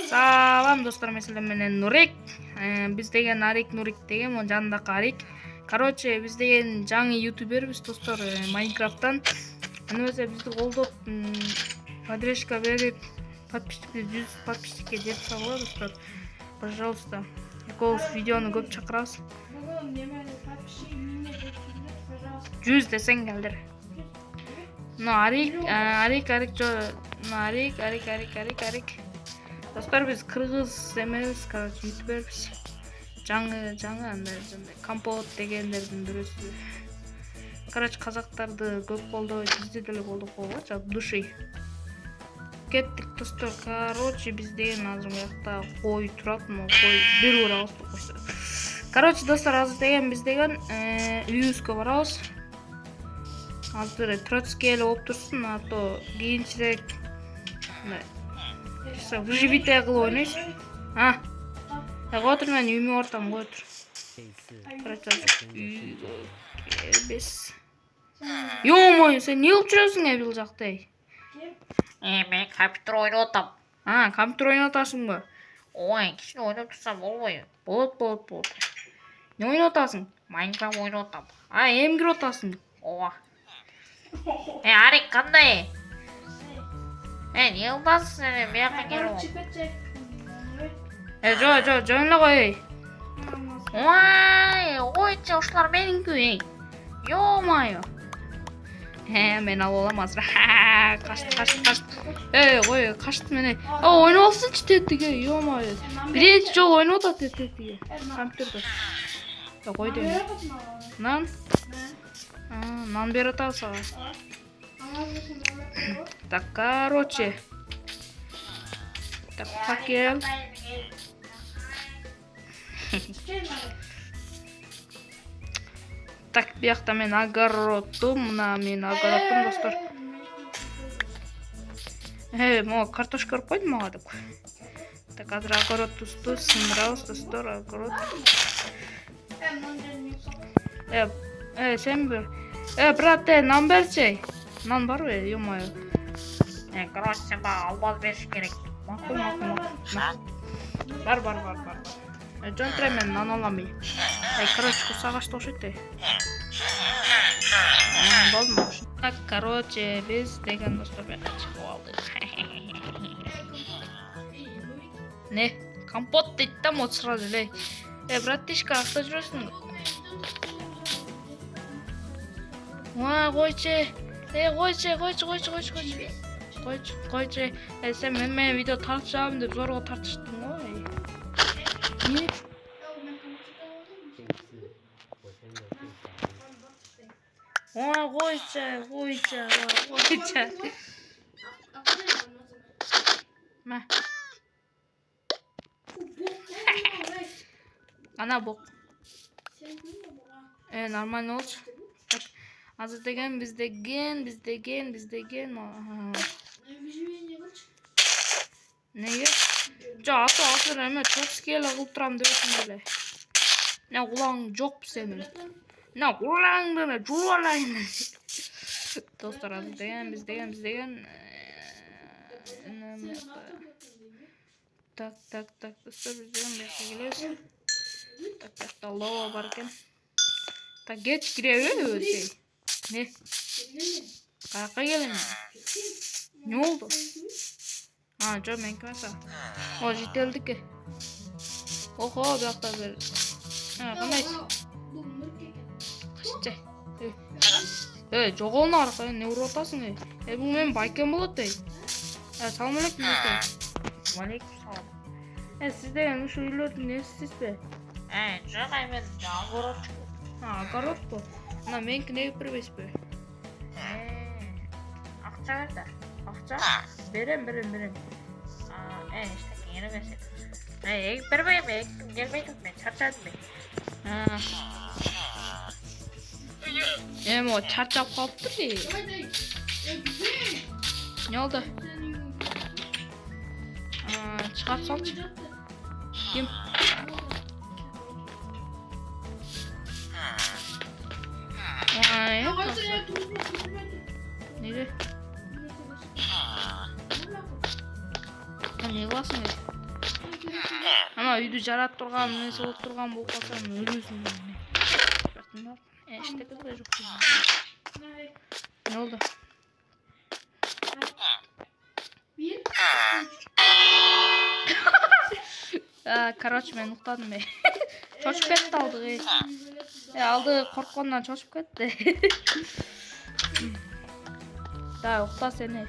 Салам достор, мен силер менен Нурик. Биз деген Арик, Нурик деген могу жанындагы Арик. Короче, биз деген жаңы ютубербиз достор, Майнкрафттан. Эмесе бизди колдоп, поддержка берип, подписчикти 100 подписчикке жетип салгыла достор. Пожалуйста. Экөөбүз видеону көп чакырабыз. 100 десең келдир. Арик. Достор, биз кыргыз эмес, короче, ютубербиз. Жаңы андай компот дегендердин бирөөсү. Короче, казактарды көп колдойт, бизди деле колдоп койгочу от души. Кеттик достор. Короче, биз деген азыр буякта кой турат, кой бир урабыз койсо. Короче, достор, азыр деген биз деген үйүбүзгө барабыз. Азыр Троцкий эле болуп турсун, а то кийинчерээк выживите кылып ойнойбуз. Кой тур, мен үйүмө ортом, кой тур. Короче, үйгө келбес. Ё-мое, сен эмне кылып жүрөсүң бул жакта? Мен компьютер ойноп атам. Компьютер ойноп атасыңбы? Ой, кичине ойноп турсам болбойбу? Болот. Не ойноп атасың? Майнкрафт ойноп атам. Эми кирип атасың? Ооба. Арик, кандай? Не кыласың сен? Бияка келип. Жо, жөн эле кой. Ойчу, ушулар менинки. Ё-мое. Мен алып алам азыр. Кашт. Кой, кашт менен. Ойноп алсынчы тетиге, ё-мое. Биринчи жолу ойноп атат тетиге. Компьютерде. Кой дейм. Нан берип атабыз сага. Так, короче. Так, пакел. Так, биякта мен огородтум, мен огородтум достор. Могу картошка көрүп койдум мага деп. Так, азыр огородубузду сындырабыз достор, огород. Сен бир. Брат, нан берчи. Нан барбы? Ё-мое. Короче, сен бага албаз бериш керек. Макул. Бар. Жөн мен нан алам. Короче, кусагачты окшойт. Болдуму? Так, короче, биз деген достор бияка чыгып алдык. Не? Компот дейт да мот сразу эле. Братишка, акта жүрөсүң? Койчу. Сен мен видео тартышам деп зорго тартыштың ғой. Койчу. Ана бок. Нормально болчу. Азыр деген биз деген. Неге? Ата азыр эме Троцкий эле кылып турам деп атам эле. Кулагың жокпу сенин? Кулагыңды эле жууп алайын. Достор, азыр деген биз деген. Так, достор, биз деген бияка келебиз. Так, бияка лова бар экен. Так, кеч киребиз өзү. Не? Каяка келем? Не болду? Жо, мен кирмесем. Жетелдик. Охо, бияка бир. Кандайсың? Каччы. Жоголуна арка, эмне уруп атасың? Бул менин байкем болот. Салам алейкум. Алейкум салам. Сиз деген ушу үйлөрдүн несисизби? Жок, мен огородчу. Огородпу? Меники неге бербейсизби? Акча бер да. Акча? Берем. Эчтеке бербесек. Бербейм, келбейт мен, чарчадым мен. Могу чарчап калыптыр. Не болду? Чыгарып салчы. Ким? Неге? Не кыласың? Ама үйдү жарат турган, нерсе болуп турган болуп калсам өлөсүң. Эчтеке да жок. Не болду? Короче, мен уктадым. Чочуп кетти алды. Алды корккондон чочуп кетти. Да, укта сени.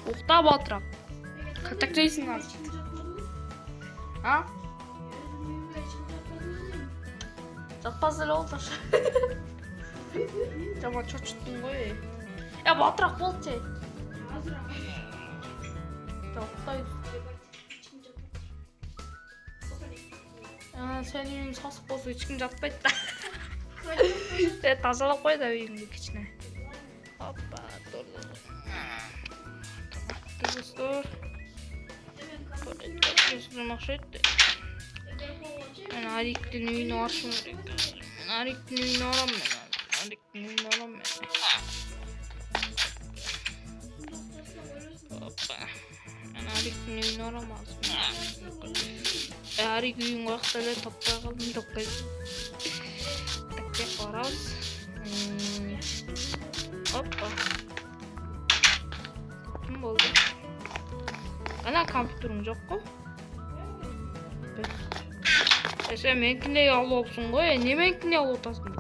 Укта батыраак. Катакчайсың азыр. А? Жатпас эле болду. Жаман чочуттуң ғой. Батыраак болчу. Уктайбыз. Сенин сасык болсо эч ким жатпайт да. Тазалап кой да үйүңдү кичине. Опа, турду. Достор. Көзүм окшойт. Мен Ариктин үйүнө барышым керек. Мен Ариктин үйүнө барам. Опа. Мен Ариктин үйүнө барам азыр. Арик үйүн убакта эле таппай калдым деп койду. Так деп барабыз. Опа. Ким болду? Ана компьютериң жокко? Сен меникине алыпсың го, неменикине алып атасың?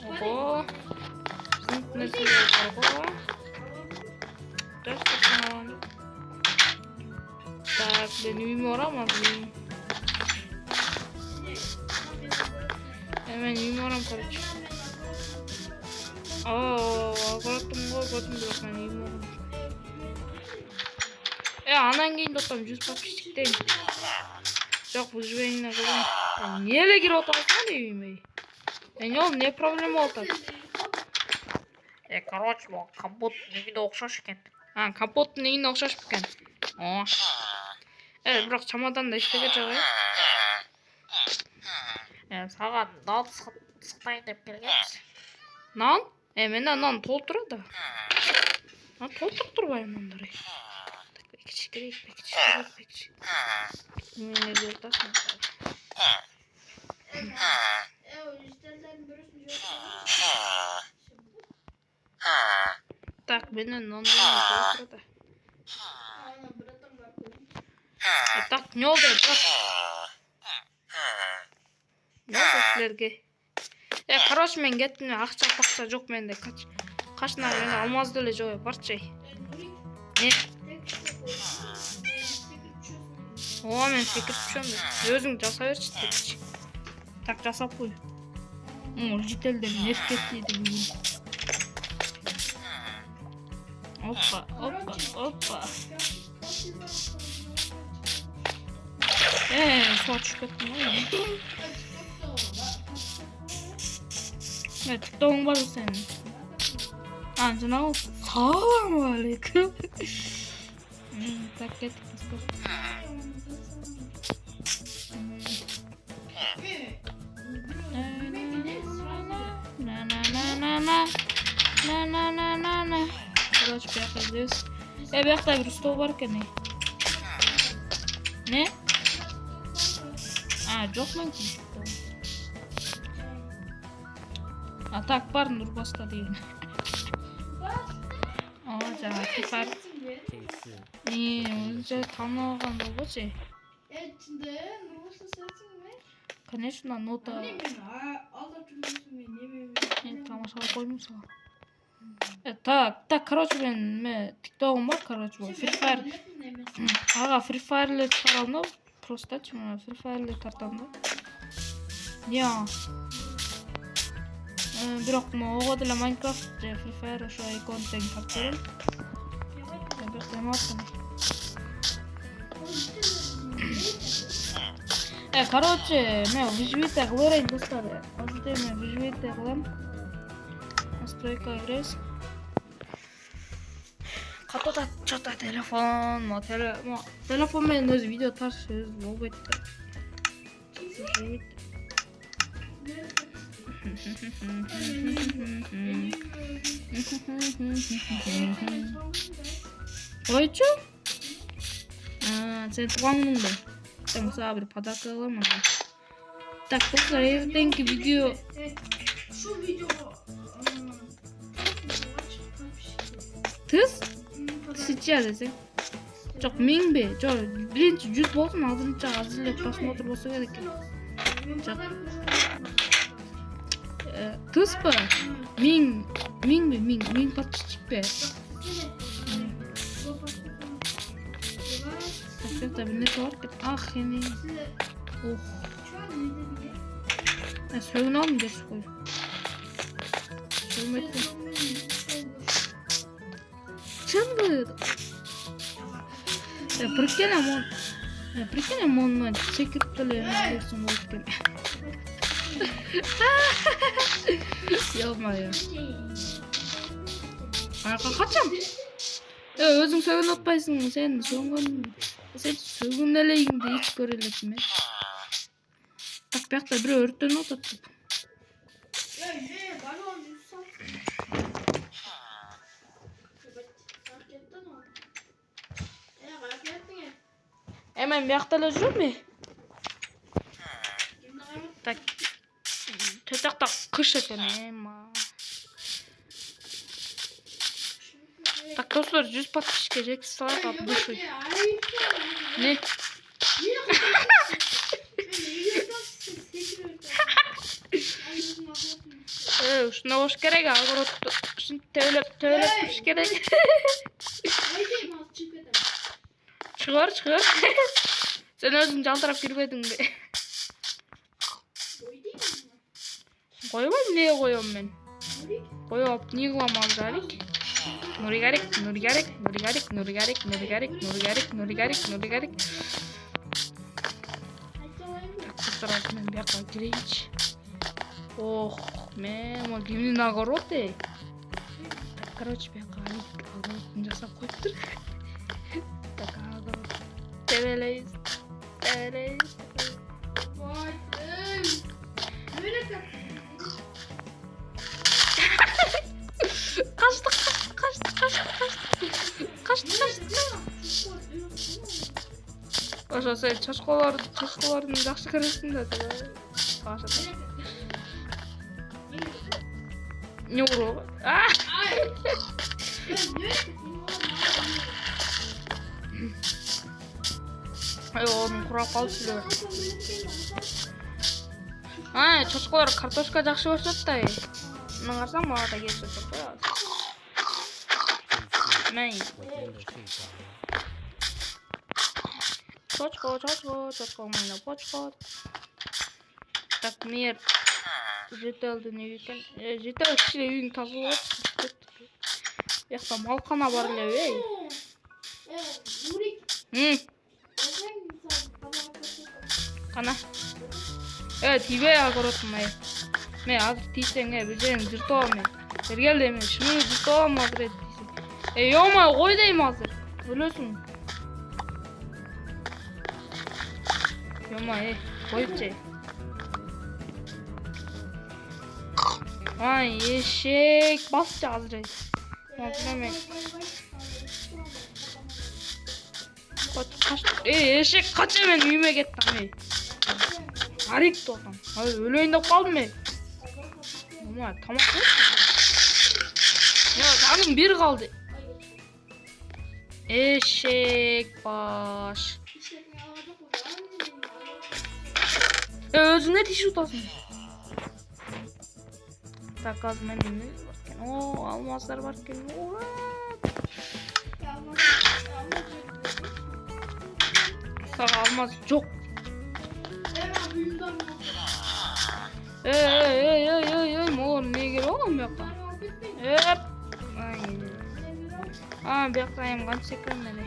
Ого. Биздин нерселер бар го. Так, ben uyumu aramaz mıyım? Hemen uyumu aram kardeş. Bıraktım bırak ben uyumu aram. Anan keyin dostum 100 paketçikteyim. Yok bu jüveyine kılım. Niye öyle gir oturmasın da uyumayı? Oğlum ne problemi oldu? Короче, bu kapot neyine okşaş eken. Kapot neyine okşaş eken. Biroq чамадан да иштеге жагы. Сага нан сатайын деп келгенбиз. Нан? Менде нан толтурат. Толтуруп турбайбы нандары? Кичикирээк. Эмне деп атасың? Так, менде нан толтурат. Так, не oldu? Ne oldu sizlerge? Короче, мен кеттим, акча жок менде. Качына менде алмаз деле жок, барчы. Не? Мен секирип түшөм. Өзүң жаса берчи депчи. Так, жасап кой. Жителдер неркетти деген. Опа. Соçuk ettim oğlum. TikTok'un var senin. Canım. Selamünaleyküm. Tak ettik kızlar. Na. Короче, приехали. Бияқта bir стол бар екен. Не? Жоқ мүмкін. Так бар Нұрбаста деген. Жаңа Фифар. Өзі танылған болғычы. Şimdi Nurbaş'ta sensin mi? Конечно, нота. Aldap жүргенсің мен неме. Тамашалап қойдым саған. Так, короче, мен TikTok'um бар, короче, Free Fire. Free Fire'le çıkaralım da. Просто Free Fire'le тартам да. Бирок ого деле Minecraft же Free Fire ошо экөөнү тең тартып берем. Бирок демапсың. Короче, мен выживите кыла берейин достор. Азыр мен выживите кылам. Настройка киребиз. Катада чата телефон, телефон менен өзү видео тартыш өзү болбойт да. Ойчу? Sen туған күнің бе? Sen sana bir padaka alamam. Так, dostlar, evdenki video Şu video tız сейчас desek. Жоқ, 1000 бе? Жоқ, birinchi 100 болсын, азырынча азырлеп просмотр болса керек екен. Тыз ба? 1000 бе? 1000 подписчик бе? Так, bir ne var ki? Ah yani. Oh. Söğün aldım geç koy. Söğmetti. Çılgın. Прикинь, он секрет то ли не может. Ё-моё. Қачам? Өзің сөгін отпайсың, сен сөгін әлейіңді еш көрелетін мен. Так, бияқта біреу өрттен отыр. Hemen бияқта әлі жүр ме? Так, төтақта қыш екен, Так, достар, 100 подписчикке жеткізіп салайық, ал душой. Не? Шuna hoş gerek, agorottu. Şimdi töylep tuş gerek. Çıkar. Sen özün жалтырап кирбедиң бе? Koyamam, neye koyuyorum ben? Koyup niye koyamam Zarik? Nurigarik. Так, мен бияққа кирейинчи. Ох, мен гимнин огороды. Так, короче, бияққа огородун жасап коюптур. Так, огород. Тебелейиз. Ошо сен чачкалардын жакшы көрөсүң да. Не уроо. Onu kurap kaldı. Çocuklar kartoşka жақсы көрсөт да. Мен карасам мага да келип жатыр го. Мен. Чочко, мына почко. Так, мер жетелдин үйүн. Жетел кичине үйүн тазалап. Бияқта малкана бар эле, Қана. Тибе огородым мен азыр тийсең бир жериң жыртабам мен. Бергел эми шымыңды жыртабам азыр тийсең. Ёма, кой дейм азыр. Өлөсүң. Ёма, коюпчу. Эшек басчы азыр. Мен. Эшек кача мен үйүмө кеттим. Арик тотам. Өлөйүн деп калдым мен. Мама, тамак кылып. Жаным бир калды. Эшек баш. Өзүңө тиш утасың. Так, азыр мен эмне бар экен? Алмаздар бар экен. Сага алмаз жок. Мол не керек оған бияққа? Бияққа эми канча экен мене.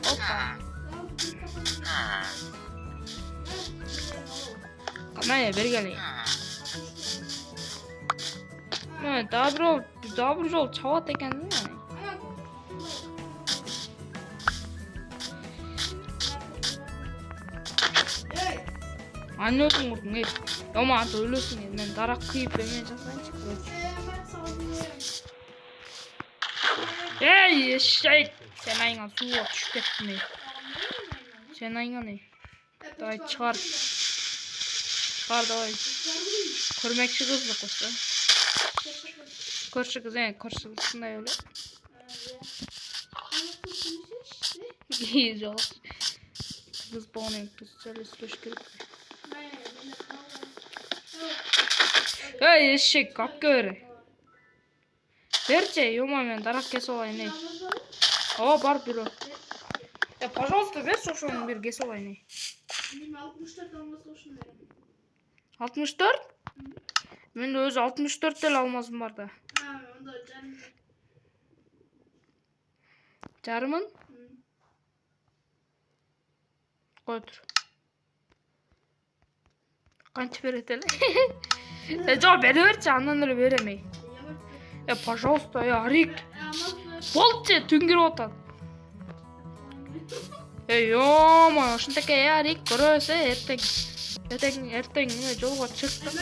Опа. Кана бергеле. Да бир жол чабат экен. Anlıyordum bunu. Ama artık ölürsün ya. Ben darak kıyıp demeye çalışayım. Ey eşek. Sen ayına suya düşüp kettin ey. Sen ayına ne? Давай çıkar. Çıkar давай. Көрмекçi kızla koştu. Көрші kız көрші kız şunday öyle. İyi yok. Kız bana kız söylüş gerek. Ey eşek kap göre. Берче, ё-моё, дарак кесіп алайын ей. О, бар бюро. Пожалуйста, бер ошоны бир кесіп алайын ей. 64 алмазға ушун берем. 64? Менде өзү 64 деле алмазым бар да. Онда жарым. Жарымын? Кой тур. Канча берет эле? Жок, бере берчи, андан эле берем ей. Пожалуйста, Арик. Болчу, түнгүрүп атат. Ё-моё, ушунтеке Арик көрөбүз эртең жолго чыктым.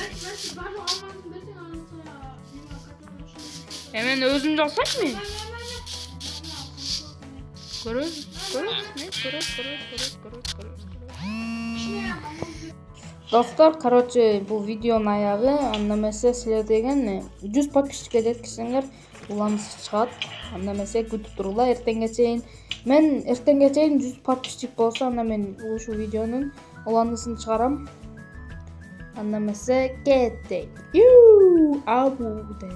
Мен өзүм жасайм мен. Көрөбүз. Достор, короче, бул видеонун аягы, анда эмесе силер деген 100 подписчикке жеткизсеңер, уланысы чыгат. Анда эмесе күтүп туруңлар эртеңге чейин. Мен эртеңге чейин 100 подписчик болсо, анда мен ушул видеонун уланысын чыгарам. Анда эмесе кетти. Абу де.